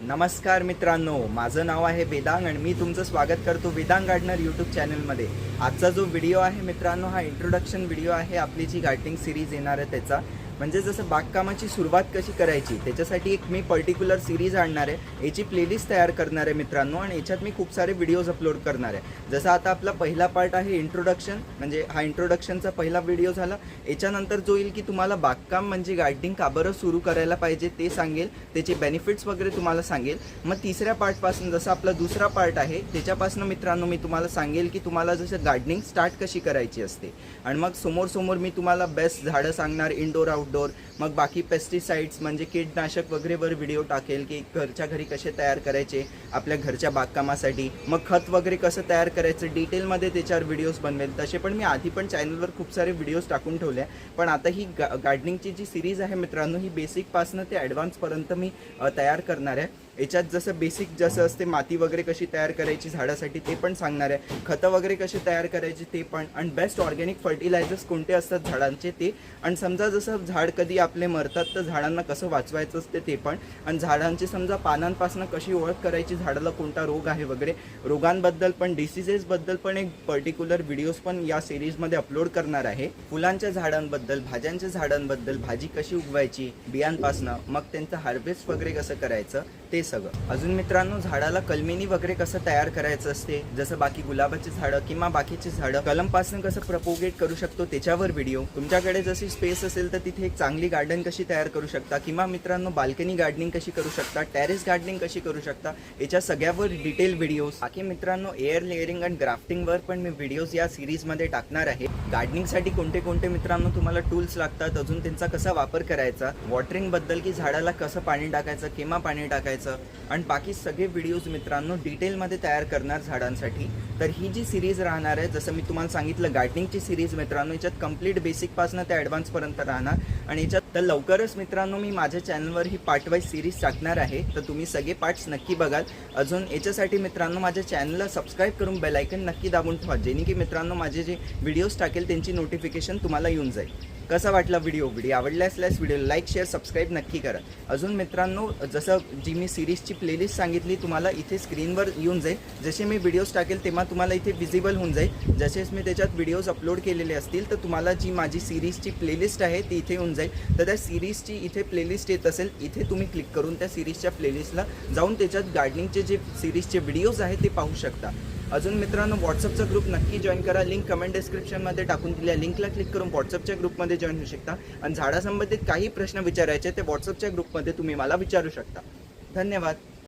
नमस्कार मित्रांनो, माझं नाव आहे वेदांग आणि मी तुमचं स्वागत करतो वेदांग गार्डनर यूट्यूब चॅनलमध्ये। आजचा जो व्हिडिओ आहे मित्रांनो, हा इंट्रोडक्शन व्हिडिओ आहे आपली जी गार्डनिंग सिरीज येणार आहे त्याचा। म्हणजे जसं बागकामाची सुरुवात कशी करायची त्याच्यासाठी एक मी पर्टिक्युलर सिरीज आणणार आहे, याची प्लेलिस्ट तयार करणार आहे मित्रांनो आणि याच्यात मी खूप सारे व्हिडिओज अपलोड करणार आहे। जसं आता आपला पहिला पार्ट आहे इंट्रोडक्शन, म्हणजे हा इंट्रोडक्शनचा पहिला व्हिडिओ झाला। याच्यानंतर जो येईल की तुम्हाला बागकाम म्हणजे गार्डनिंग का बरं सुरू करायला पाहिजे ते सांगेल, त्याचे बेनिफिट्स वगैरे तुम्हाला सांगेल। मग तिसऱ्या पार्टपासून जसं आपला दुसरा पार्ट आहे त्याच्यापासून मित्रांनो मी तुम्हाला सांगेल की तुम्हाला जसं गार्डनिंग स्टार्ट कशी करायची असते आणि मग समोर मी तुम्हाला बेस्ट झाडं सांगणार, इंडोर आउटडोर, मग बाकी पेस्टिसाइड्स म्हणजे कीटनाशक वगैरे वर व्हिडिओ टाकेल की घरच्या घरी कसे तयार करायचे आपल्या घरच्या बागकामासाठी, मग खत वगैरे कसं तयार करायचं डिटेलमध्ये त्याच्यावर व्हिडिओज बनवेल। तसे पण मी आधी पण चॅनलवर खूप सारे व्हिडिओज टाकून ठेवले, पण आता ही गार्डनिंगची जी सिरीज आहे मित्रांनो, ही बेसिकपासून ते ॲडव्हान्सपर्यंत मी तयार करणार आहे। याच्यात जसं बेसिक जसं असते माती वगैरे कशी तयार करायची झाडासाठी ते पण सांगणार आहे, खतं वगैरे कशी तयार करायची ते पण, आणि बेस्ट ऑर्गॅनिक फर्टिलायझर्स कोणते असतात झाडांचे ते, आणि समजा जसं झाड कधी आपले मरतात तर झाडांना कसं वाचवायचं असते ते पण, आणि झाडांची समजा पानांपासून कशी ओळख करायची झाडाला कोणता रोग आहे वगैरे, रोगांबद्दल पण डिसीजेसबद्दल पण एक पर्टिक्युलर व्हिडिओज पण या सिरीजमध्ये अपलोड करणार आहे। फुलांच्या झाडांबद्दल, भाज्यांच्या झाडांबद्दल, भाजी कशी उगवायची बियांपासनं, मग त्यांचं हार्वेस्ट वगैरे कसं करायचं ते सगळं। अजून मित्रांनो, झाडाला कलमेनी वगैरे कसं तयार करायचं असते, जसं बाकी गुलाबाची झाडं किंवा बाकीची झाडं कलमपासून कसं प्रपोगेट करू शकतो त्याच्यावर व्हिडिओ। तुमच्याकडे जशी स्पेस असेल तर तिथे एक चांगली गार्डन कशी तयार करू शकता, किंवा मित्रांनो बाल्कनी गार्डनिंग कशी करू शकता, टेरेस गार्डनिंग कशी करू शकता, याच्या सगळ्यावर डिटेल व्हिडिओज। बाकी मित्रांनो एअर लेअरिंग आणि ग्राफ्टिंगवर पण मी व्हिडिओज या सिरीजमध्ये टाकणार आहे। गार्डनिंगसाठी कोणते कोणते मित्रांनो तुम्हाला टूल्स लागतात, अजून त्यांचा कसा वापर करायचा, वॉटरिंग बद्दल की झाडाला कसं पाणी टाकायचं, केव्हा पाणी टाकायचं, आणि बाकी सगळे व्हिडिओज मित्रांनो डिटेलमध्ये तयार करणार झाडांसाठी। तर ही जी सिरीज राहणार आहे, जसं मी तुम्हाला सांगितलं गार्डनिंगची सिरीज मित्रांनो, याच्यात कंप्लीट बेसिकपासून ते ॲडव्हान्सपर्यंत राहणार। आणि याच्यात तर लवकरच मित्रांनो मी माझ्या चॅनलवर ही पार्ट वाईज सिरीज टाकणार आहे, तर तुम्ही सगळे पार्ट्स नक्की बघाल। अजून याच्यासाठी मित्रांनो माझ्या चॅनलला सबस्क्राईब करून बेल आयकन नक्की दाबून ठेवा, जेणे की मित्रांनो माझे जे व्हिडिओज टाकेल त्यांची नोटिफिकेशन तुम्हाला येऊन जाईल। कसा वाटला व्हिडिओ आवडला असल्यास व्हिडिओ लाईक शेअर सबस्क्राईब नक्की करा। अजून मित्रांनो जसं जी मी सिरीजची प्लेलिस्ट सांगितली तुम्हाला इथे स्क्रीनवर येऊन जाईल, जसे मी व्हिडिओज टाकेल तेव्हा तुम्हाला इथे विजिबल होऊन जाईल। जसेच मी त्याच्यात व्हिडिओज अपलोड केलेले असतील तर तुम्हाला जी माझी सिरीजची प्लेलिस्ट आहे ती इथे येऊन जाईल। तर त्या सिरीजची इथे प्लेलिस्ट येत असेल, इथे तुम्ही क्लिक करून त्या सिरीजच्या प्लेलिस्टला जाऊन त्याच्यात गार्डनिंगचे जे सिरीजचे व्हिडिओज आहेत ते पाहू शकता। अजून मित्रांनो व्हॉट्सअपचा ग्रुप नक्की जॉईन करा, लिंक कमेंट डिस्क्रिप्शनमध्ये टाकून दिल्या लिंकला क्लिक करून व्हॉट्सअपच्या ग्रुपमध्ये जॉईन होऊ शकता, आणि झाडासंबंधित काही प्रश्न विचारायचे ते व्हॉट्सअपच्या ग्रुपमध्ये तुम्ही मला विचारू शकता। धन्यवाद।